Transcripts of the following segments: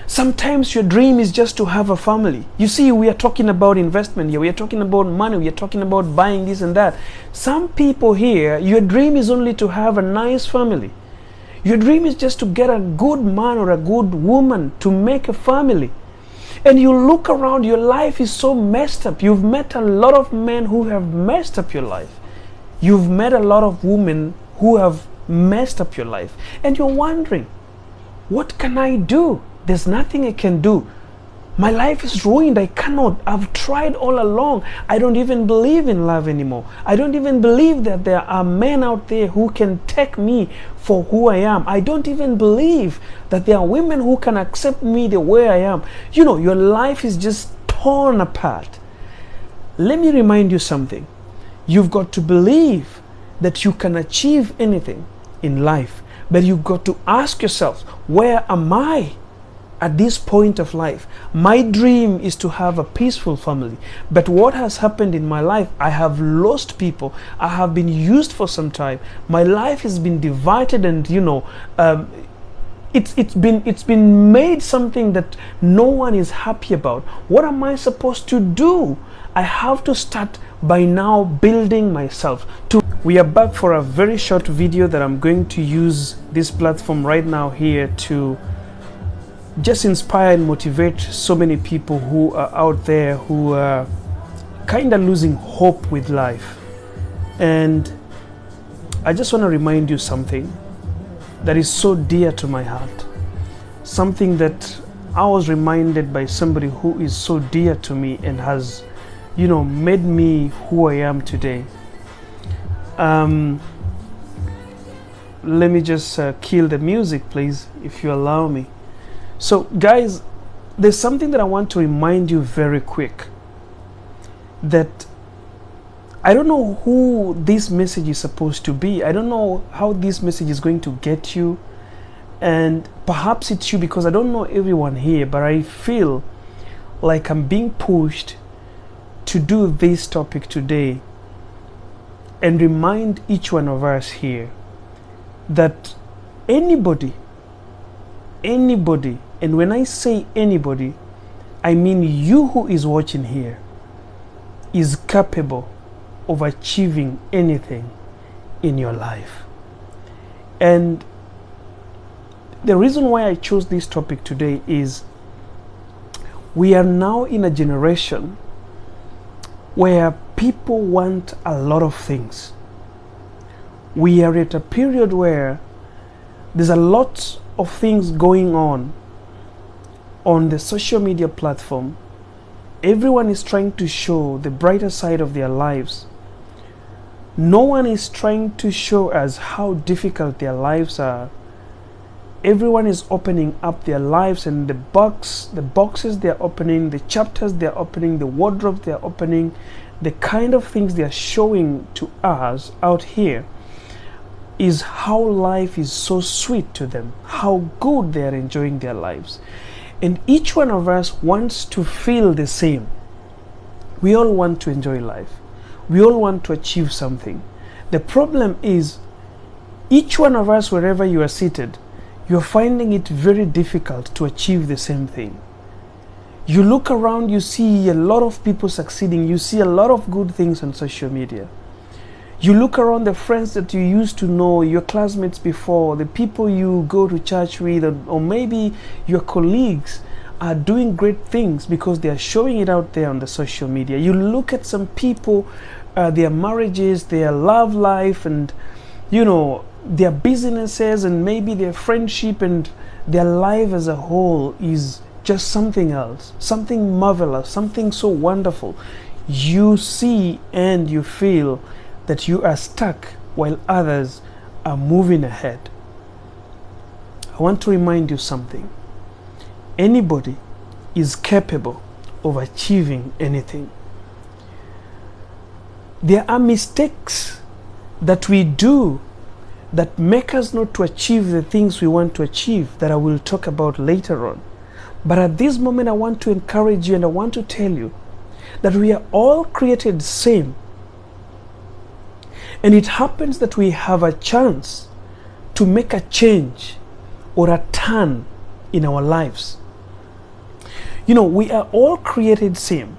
Sometimes your dream is just to have a family. You see, we are talking about investment here. We are talking about money. We are talking about buying this and that. Some people here, your dream is only to have a nice family. Your dream is just to get a good man or a good woman to make a family. And you look around, your life is so messed up. You've met a lot of men who have messed up your life. You've met a lot of women who have messed up your life. And you're wondering, what can I do? There's nothing I can do. My life is ruined. I cannot. I've tried all along. I don't even believe in love anymore. I don't even believe that there are men out there who can take me for who I am. I don't even believe that there are women who can accept me the way I am. You know, your life is just torn apart. Let me remind you something. You've got to believe that you can achieve anything in life, but you've got to ask yourself, where am I at this point of life? My dream is to have a peaceful family, but what has happened in my life? I have lost people. I have been used for some time. My life has been divided, and it's been made something that no one is happy about. What am I supposed to do? I have to start by now building myself. We are back for a very short video that I'm going to use this platform right now here to just inspire and motivate so many people who are out there who are kind of losing hope with life. And I just want to remind you something that is so dear to my heart, something that I was reminded by somebody who is so dear to me and has, you know, made me who I am today. Let me just kill the music, please, if you allow me. So guys, there's something that I want to remind you very quick, that I don't know who this message is supposed to be. I don't know how this message is going to get you, and perhaps it's you, because I don't know everyone here, but I feel like I'm being pushed to do this topic today and remind each one of us here that anybody, and when I say anybody, I mean you who is watching here, is capable of achieving anything in your life. And the reason why I chose this topic today is we are now in a generation where people want a lot of things. We are at a period where there's a lot of things going on the social media platform. Everyone is trying to show the brighter side of their lives. No one is trying to show us how difficult their lives are. Everyone is opening up their lives, and the boxes they're opening, the chapters they're opening, the wardrobes they're opening, the kind of things they're showing to us out here is how life is so sweet to them, how good they're enjoying their lives. And each one of us wants to feel the same. We all want to enjoy life. We all want to achieve something. The problem is, each one of us, wherever you are seated, you're finding it very difficult to achieve the same thing. You look around, you see a lot of people succeeding. You see a lot of good things on social media. You look around, the friends that you used to know, your classmates before, the people you go to church with, or maybe your colleagues are doing great things because they are showing it out there on the social media. You look at some people, their marriages, their love life, and you know, their businesses, and maybe their friendship, and their life as a whole is just something else, something marvelous, something so wonderful. You see and you feel that you are stuck while others are moving ahead. I want to remind you something. Anybody is capable of achieving anything. There are mistakes that we do that make us not to achieve the things we want to achieve, that I will talk about later on. But at this moment, I want to encourage you, and I want to tell you that we are all created same. And it happens that we have a chance to make a change or a turn in our lives. You know, we are all created same.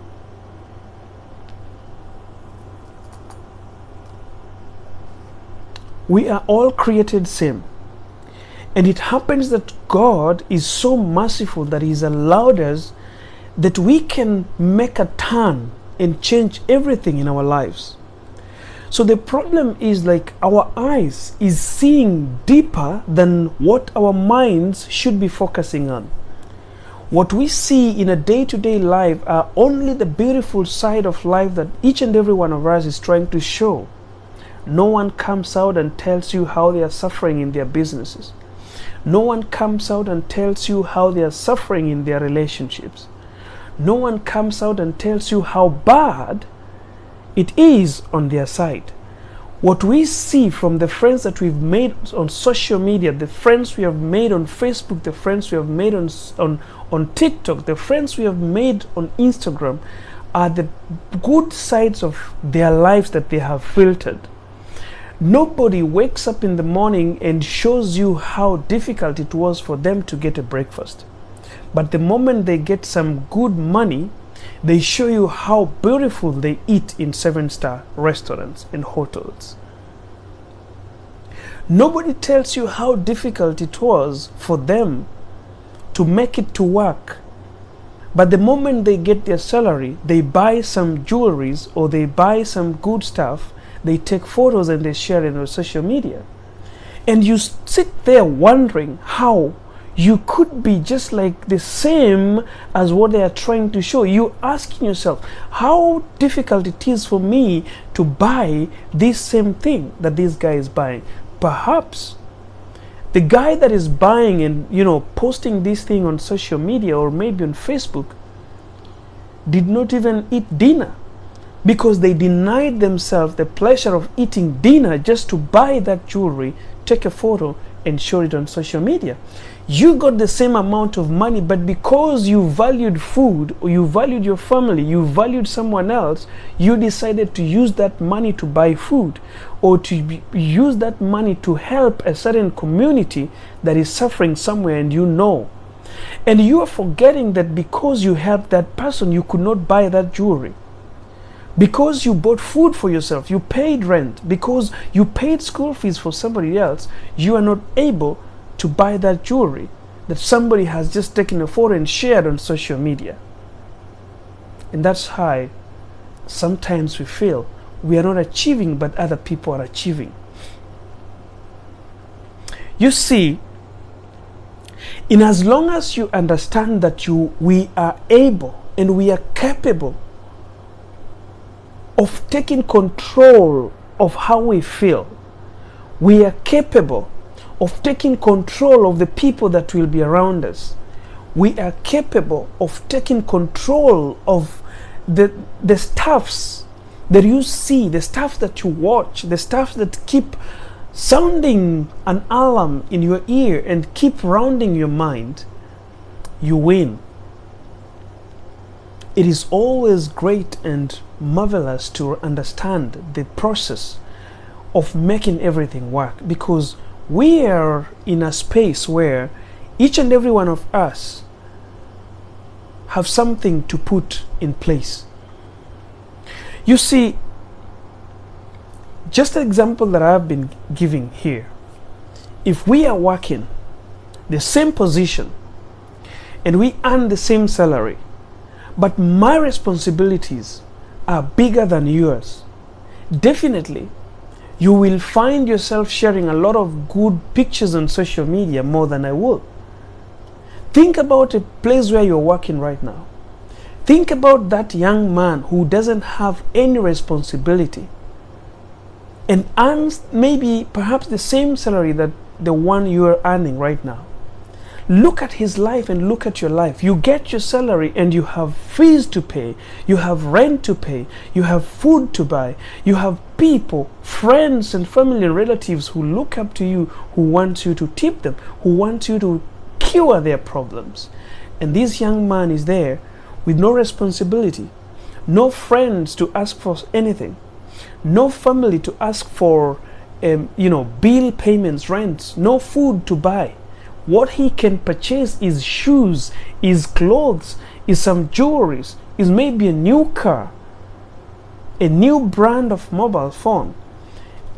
We are all created same. And it happens that God is so merciful that He's allowed us that we can make a turn and change everything in our lives. So the problem is, like, our eyes is seeing deeper than what our minds should be focusing on. What we see in a day-to-day life are only the beautiful side of life that each and every one of us is trying to show. No one comes out and tells you how they are suffering in their businesses. No one comes out and tells you how they are suffering in their relationships. No one comes out and tells you how bad it is on their side. What we see from the friends that we've made on social media, the friends we have made on Facebook, the friends we have made on TikTok, the friends we have made on Instagram, are the good sides of their lives that they have filtered. Nobody wakes up in the morning and shows you how difficult it was for them to get a breakfast. But the moment they get some good money, they show you how beautiful they eat in 7-star restaurants and hotels. Nobody tells you how difficult it was for them to make it to work. But the moment they get their salary, they buy some jewelries or they buy some good stuff, they take photos and they share it on social media. And you sit there wondering how you could be just like the same as what they are trying to show. You asking yourself, how difficult it is for me to buy this same thing that this guy is buying. Perhaps the guy that is buying and, you know, posting this thing on social media or maybe on Facebook did not even eat dinner, because they denied themselves the pleasure of eating dinner just to buy that jewelry, take a photo and show it on social media. You got the same amount of money, but because you valued food, or you valued your family, you valued someone else, you decided to use that money to buy food, or to use that money to help a certain community that is suffering somewhere, and you know. And you are forgetting that because you helped that person, you could not buy that jewelry. Because you bought food for yourself, you paid rent, because you paid school fees for somebody else, you are not able to buy that jewelry that somebody has just taken a photo and shared on social media. And that's how sometimes we feel we are not achieving, but other people are achieving. You see, in as long as you understand that we are able and we are capable of taking control of how we feel, we are capable of taking control of the people that will be around us. We are capable of taking control of the stuffs that you see, the stuff that you watch, the stuff that keep sounding an alarm in your ear and keep rounding your mind. You win. It is always great and marvelous to understand the process of making everything work, because we are in a space where each and every one of us have something to put in place. You see, just an example that I've been giving here, if we are working the same position and we earn the same salary, but my responsibilities are bigger than yours, definitely you will find yourself sharing a lot of good pictures on social media more than I will. Think about a place where you're working right now. Think about that young man who doesn't have any responsibility and earns maybe perhaps the same salary that the one you are earning right now. Look at his life and look at your life. You get your salary and you have fees to pay, you have rent to pay, you have food to buy, you have people, friends and family and relatives who look up to you, who want you to tip them, who want you to cure their problems. And this young man is there with no responsibility, no friends to ask for anything, no family to ask for bill payments, rents, no food to buy. What he can purchase is shoes, is clothes, is some jewelries, is maybe a new car, a new brand of mobile phone,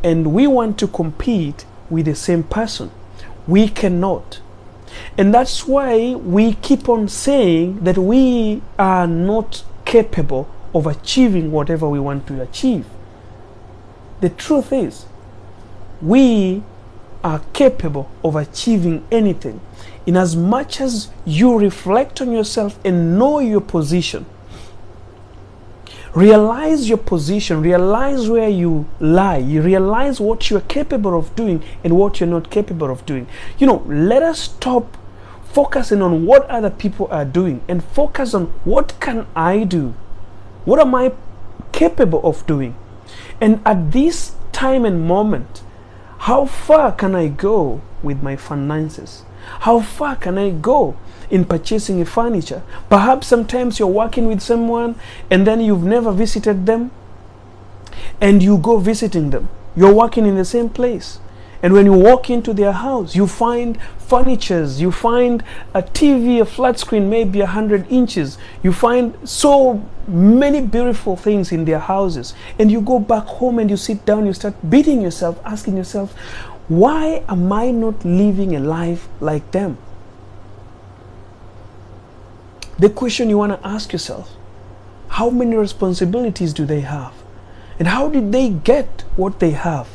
and we want to compete with the same person. We cannot. And that's why we keep on saying that we are not capable of achieving whatever we want to achieve. The truth is, we are capable of achieving anything in as much as you reflect on yourself and know your position. Realize your position, realize where you lie, you realize what you're capable of doing and what you're not capable of doing. Let us stop focusing on what other people are doing and focus on what can I do? What am I capable of doing? And at this time and moment, how far can I go with my finances? How far can I go in purchasing a furniture? Perhaps sometimes you're working with someone and then you've never visited them, and you go visiting them. You're working in the same place, and when you walk into their house, you find furnitures, you find a TV, a flat screen, maybe 100 inches. You find so many beautiful things in their houses, and you go back home and you sit down, you start beating yourself, asking yourself, why am I not living a life like them? The question you want to ask yourself, how many responsibilities do they have? And how did they get what they have?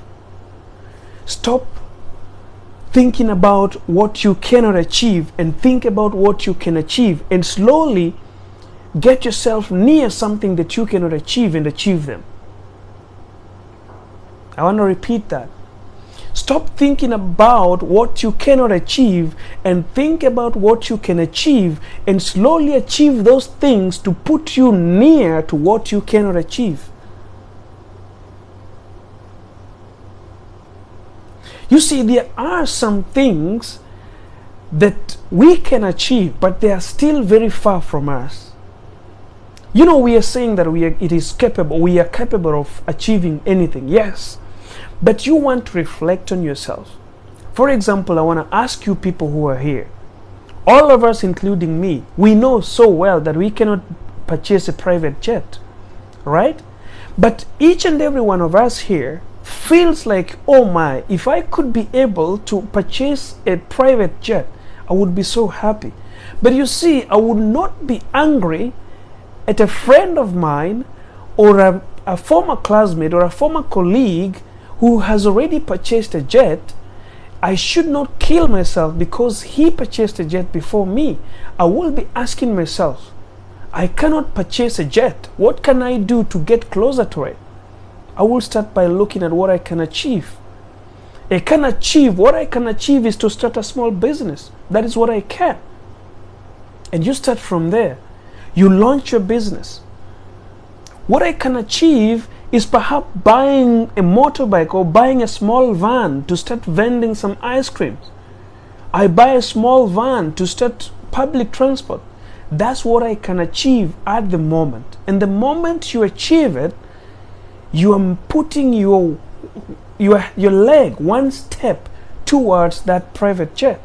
Stop thinking about what you cannot achieve and think about what you can achieve, and slowly get yourself near something that you cannot achieve and achieve them. I want to repeat that. Stop thinking about what you cannot achieve and think about what you can achieve, and slowly achieve those things to put you near to what you cannot achieve. You see, there are some things that we can achieve, but they are still very far from us. We are saying that we are capable of achieving anything, yes. But you want to reflect on yourself. For example, I want to ask you people who are here. All of us, including me, we know so well that we cannot purchase a private jet, right? But each and every one of us here feels like, oh my, if I could be able to purchase a private jet, I would be so happy. But you see, I would not be angry at a friend of mine or a former classmate or a former colleague who has already purchased a jet. I should not kill myself because he purchased a jet before me. I will be asking myself, I cannot purchase a jet. What can I do to get closer to it? I will start by looking at what I can achieve. What I can achieve is to start a small business. That is what I can. And you start from there. You launch your business. What I can achieve is perhaps buying a motorbike or buying a small van to start vending some ice creams. I buy a small van to start public transport. That's what I can achieve at the moment. And the moment you achieve it, you are putting your leg one step towards that private jet.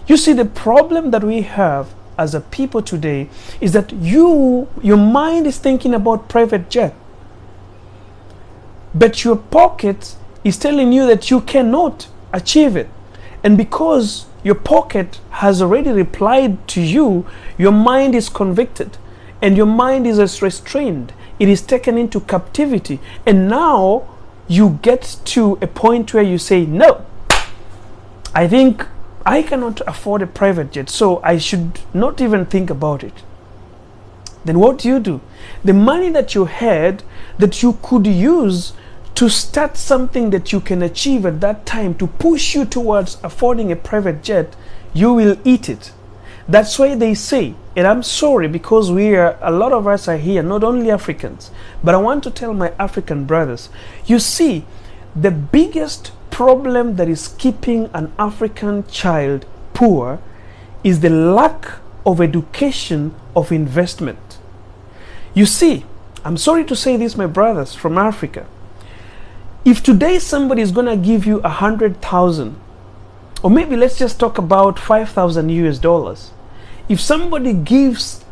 You see, the problem that we have as a people today is that your mind is thinking about private jet, but your pocket is telling you that you cannot achieve it. And because your pocket has already replied to you, your mind is convicted and your mind is restrained. It is taken into captivity. And now you get to a point where you say, no, I think I cannot afford a private jet, so I should not even think about it. Then what do? The money that you had that you could use to start something that you can achieve at that time to push you towards affording a private jet, you will eat it. That's why they say, and I'm sorry because a lot of us are here, not only Africans, but I want to tell my African brothers, you see, the biggest problem that is keeping an African child poor is the lack of education of investment. You see, I'm sorry to say this, my brothers from Africa, if today somebody is going to give you 100,000, or maybe let's just talk about 5,000 US dollars. If somebody gives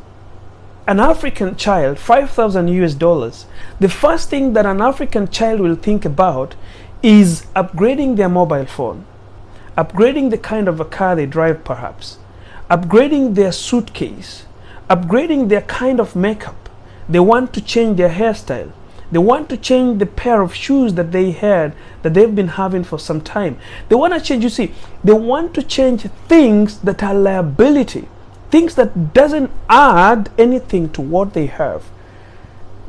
an African child 5,000 US dollars, the first thing that an African child will think about is upgrading their mobile phone, upgrading the kind of a car they drive perhaps, upgrading their suitcase, upgrading their kind of makeup. They want to change their hairstyle. They want to change the pair of shoes that they had, that they've been having for some time. They want to change, you see, they want to change things that are liability, things that doesn't add anything to what they have.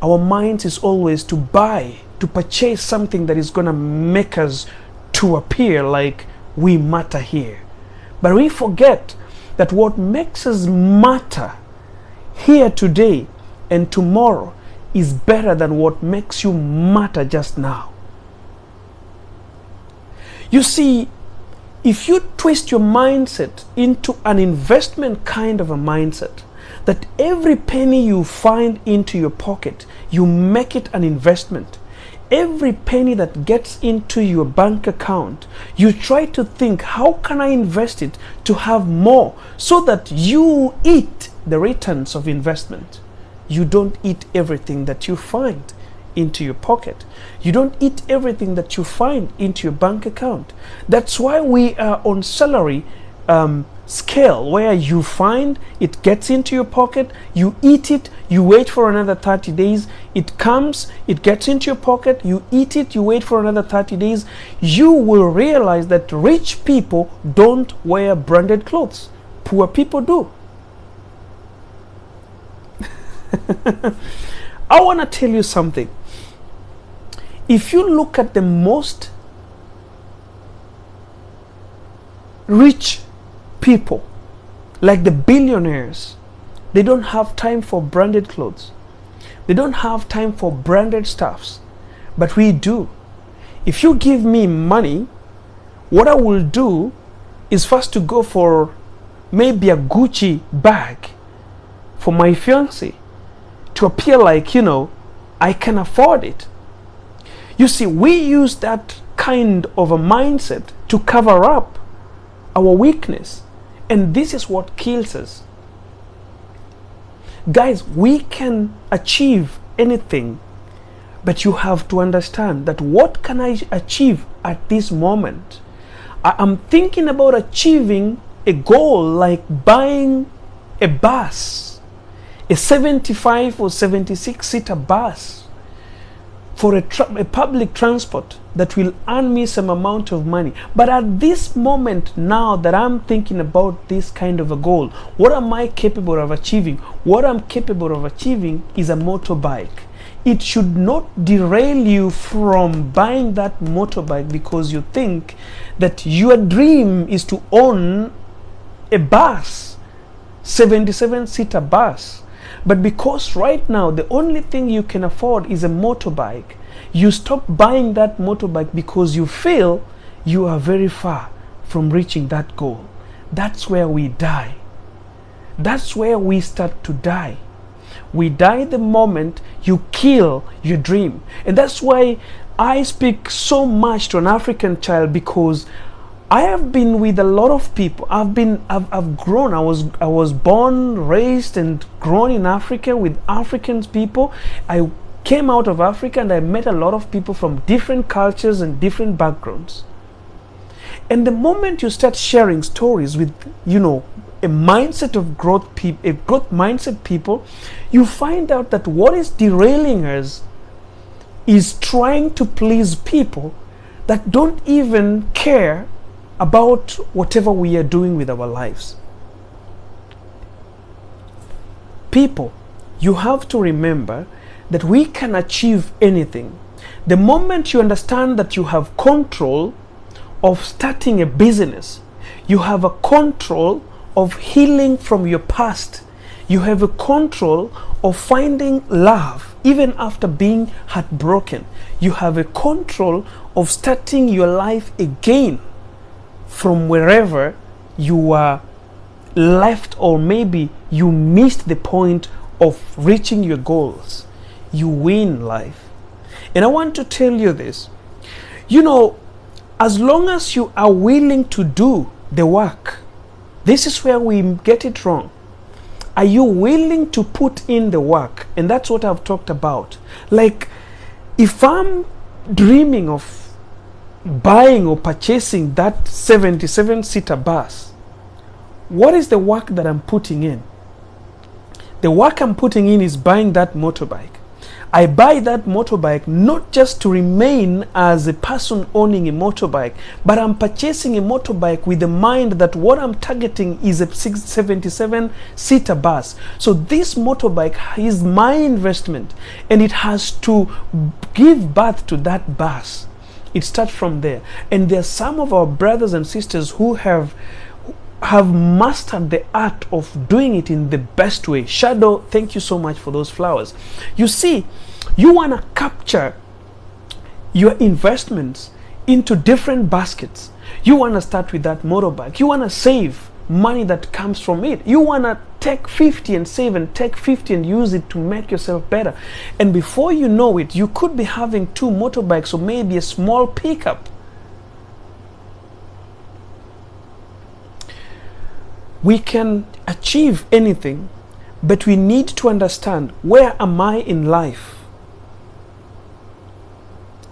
Our minds is always to buy, to purchase something that is going to make us to appear like we matter here. But we forget that what makes us matter here today and tomorrow is better than what makes you matter just now. You see, if you twist your mindset into an investment kind of a mindset, that every penny you find into your pocket, you make it an investment. Every penny that gets into your bank account, you try to think, how can I invest it to have more, so that you eat the returns of investment. You don't eat everything that you find into your pocket. You don't eat everything that you find into your bank account. That's why we are on salary scale, where you find it gets into your pocket, you eat it, you wait for another 30 days, it comes, it gets into your pocket, you eat it, you wait for another 30 days. You will realize that rich people don't wear branded clothes. Poor people do. I want to tell you something. If you look at the most rich people, like the billionaires, they don't have time for branded clothes. They don't have time for branded stuffs. But we do. If you give me money, what I will do is first to go for maybe a Gucci bag for my fiancé, to appear like, you know, I can afford it. You see, we use that kind of a mindset to cover up our weakness. And this is what kills us. Guys, we can achieve anything, but you have to understand that what can I achieve at this moment? I am thinking about achieving a goal like buying a bus, a 75 or 76 seater bus for a public transport that will earn me some amount of money. But at this moment now that I'm thinking about this kind of a goal, what am I capable of achieving? What I'm capable of achieving is a motorbike. It should not derail you from buying that motorbike because you think that your dream is to own a bus, 77 seater bus. But because right now the only thing you can afford is a motorbike, you stop buying that motorbike because you feel you are very far from reaching that goal. That's where we die. That's where we start to die. We die the moment you kill your dream. And that's why I speak so much to an African child, because I have been with a lot of people. I've grown. I was born, raised, and grown in Africa with African people. I came out of Africa and I met a lot of people from different cultures and different backgrounds. And the moment you start sharing stories with, you know, a mindset of growth mindset people, you find out that what is derailing us is trying to please people that don't even care about whatever we are doing with our lives. People, you have to remember that we can achieve anything. The moment you understand that you have control of starting a business, you have a control of healing from your past, you have a control of finding love even after being heartbroken, you have a control of starting your life again from wherever you were left, or maybe you missed the point of reaching your goals. You win life. And I want to tell you this, you know, as long as you are willing to do the work, this is where we get it wrong. Are you willing to put in the work? And that's what I've talked about. Like, if I'm dreaming of buying or purchasing that 77-seater bus, what is the work that I'm putting in? The work I'm putting in is buying that motorbike. I buy that motorbike not just to remain as a person owning a motorbike, but I'm purchasing a motorbike with the mind that what I'm targeting is a 77-seater bus. So this motorbike is my investment, and it has to give birth to that bus. It starts from there. And there are some of our brothers and sisters who have mastered the art of doing it in the best way. Shadow, thank you so much for those flowers. You see, you want to capture your investments into different baskets. You want to start with that motorbike. You want to save money that comes from it. You want to take 50 and save, and take 50 and use it to make yourself better. And before you know it, you could be having 2 motorbikes or maybe a small pickup. We can achieve anything, but we need to understand, where am I in life?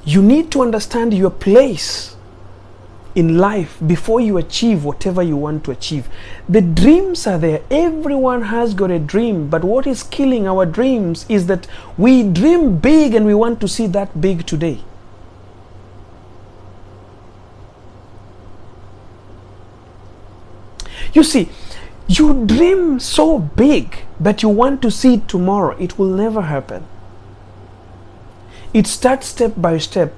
You need to understand your place in life before you achieve whatever you want to achieve. The dreams are there. Everyone has got a dream, but what is killing our dreams is that we dream big and we want to see that big today. You see, you dream so big, but you want to see it tomorrow. It will never happen. It starts step by step.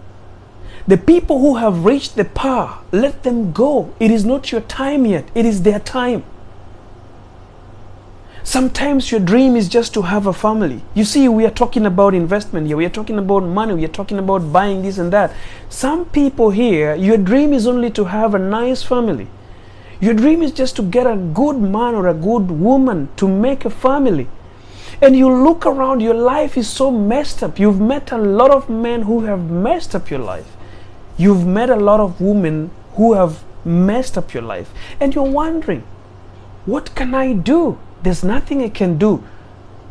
The people who have reached the power, let them go. It is not your time yet. It is their time. Sometimes your dream is just to have a family. You see, we are talking about investment here. We are talking about money. We are talking about buying this and that. Some people here, your dream is only to have a nice family. Your dream is just to get a good man or a good woman to make a family. And you look around, your life is so messed up. You've met a lot of men who have messed up your life. You've met a lot of women who have messed up your life. And you're wondering, what can I do? There's nothing I can do.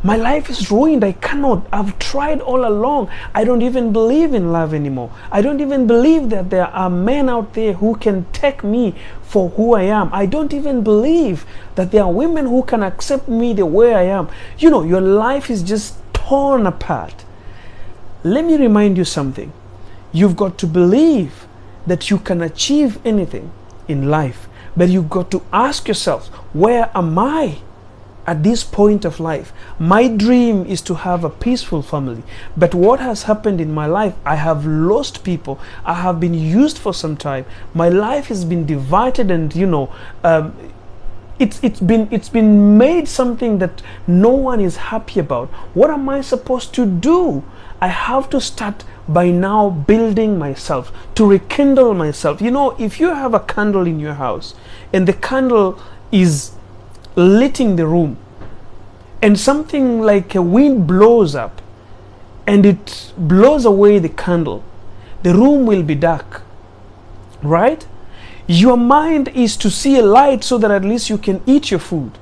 My life is ruined. I cannot. I've tried all along. I don't even believe in love anymore. I don't even believe that there are men out there who can take me for who I am. I don't even believe that there are women who can accept me the way I am. You know, your life is just torn apart. Let me remind you something. You've got to believe that you can achieve anything in life, but you've got to ask yourself, where am I at this point of life? My dream is to have a peaceful family, but what has happened in my life? I have lost people. I have been used for some time. My life has been divided, and it's been made something that no one is happy about. What am I supposed to do? I have to start by now building myself, to rekindle myself. You know, if you have a candle in your house and the candle is lighting the room, and something like a wind blows up and it blows away the candle, the room will be dark, right? Your mind is to see a light so that at least you can eat your food.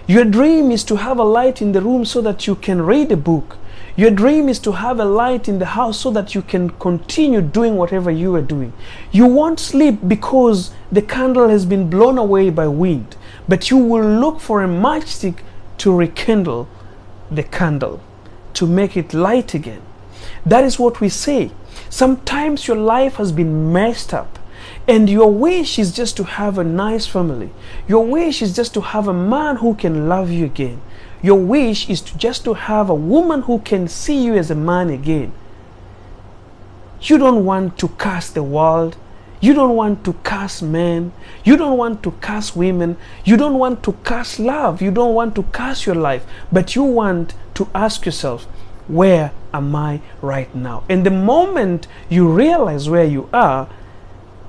Your dream is to have a light in the room so that you can read a book. Your dream is to have a light in the house so that you can continue doing whatever you are doing. You won't sleep because the candle has been blown away by wind, but you will look for a matchstick to rekindle the candle, to make it light again. That is what we say. Sometimes your life has been messed up, and your wish is just to have a nice family. Your wish is just to have a man who can love you again. Your wish is just to have a woman who can see you as a man again. You don't want to curse the world. You don't want to curse men. You don't want to curse women. You don't want to curse love. You don't want to curse your life. But you want to ask yourself, where am I right now? And the moment you realize where you are,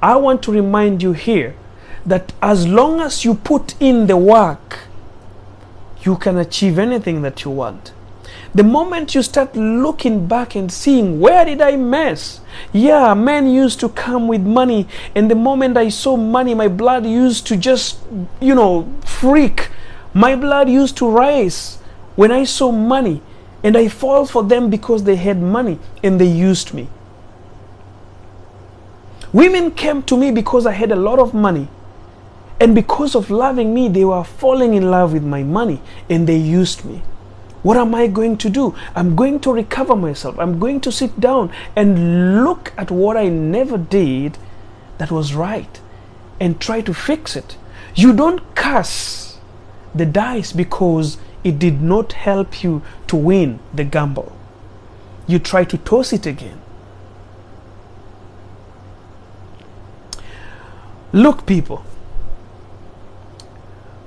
I want to remind you here that as long as you put in the work, you can achieve anything that you want. The moment you start looking back and seeing, where did I mess? Yeah, men used to come with money, and the moment I saw money, my blood used to just, freak. My blood used to rise when I saw money, and I fall for them because they had money and they used me. Women came to me because I had a lot of money, and because of loving me, they were falling in love with my money and they used me. What am I going to do? I'm going to recover myself. I'm going to sit down and look at what I never did that was right and try to fix it. You don't curse the dice because it did not help you to win the gamble. You try to toss it again. Look, people,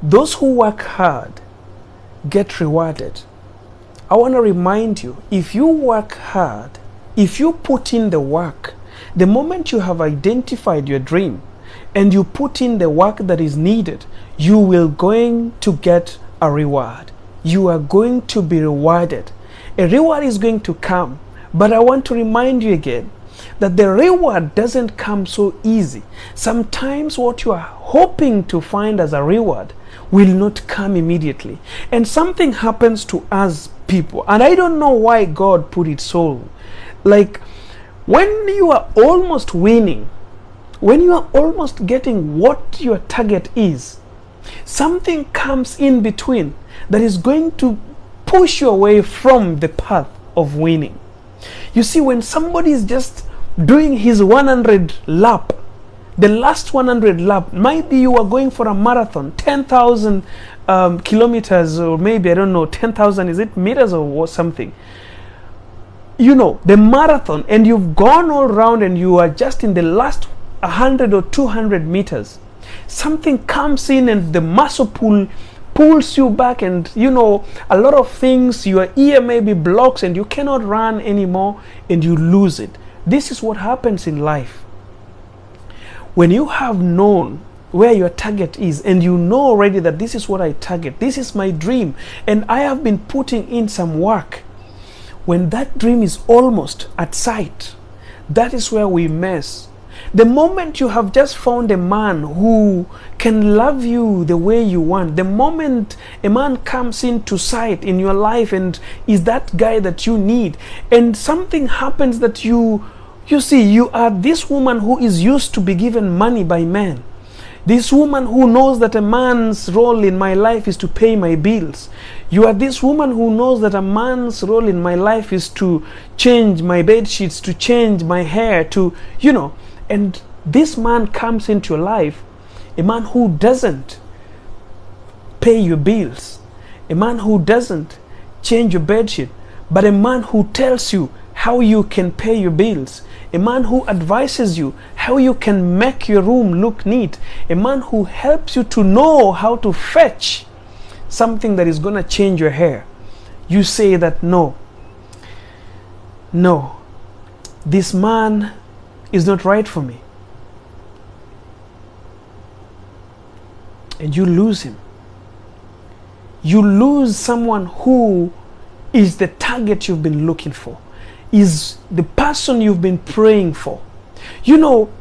those who work hard get rewarded. I want to remind you, if you work hard, if you put in the work, the moment you have identified your dream and you put in the work that is needed, you will going to get a reward. You are going to be rewarded. A reward is going to come, but I want to remind you again that the reward doesn't come so easy. Sometimes what you are hoping to find as a reward will not come immediately. And something happens to us people, and I don't know why God put it so. Like when you are almost winning, when you are almost getting what your target is, something comes in between that is going to push you away from the path of winning. You see, when somebody is just doing his 100 lap, the last 100 lap, maybe you are going for a marathon, 10,000 kilometers, or maybe, I don't know, 10,000, is it meters or something? You know, the marathon, and you've gone all around and you are just in the last 100 or 200 meters. Something comes in and the muscle pulls you back, and you know, a lot of things, your ear maybe blocks and you cannot run anymore and you lose it. This is what happens in life. When you have known where your target is and you know already that this is what I target, this is my dream, and I have been putting in some work, when that dream is almost at sight, that is where we mess. The moment you have just found a man who can love you the way you want, the moment a man comes into sight in your life and is that guy that you need, and something happens that you see, you are this woman who is used to be given money by men. This woman who knows that a man's role in my life is to pay my bills. You are this woman who knows that a man's role in my life is to change my bed sheets, to change my hair, to, you know, and this man comes into your life, a man who doesn't pay your bills, a man who doesn't change your bed sheet, but a man who tells you how you can pay your bills, a man who advises you how you can make your room look neat, a man who helps you to know how to fetch something that is going to change your hair. You say that no, this man is not right for me, and you lose him. You lose someone who is the target you've been looking for, is the person you've been praying for. You know,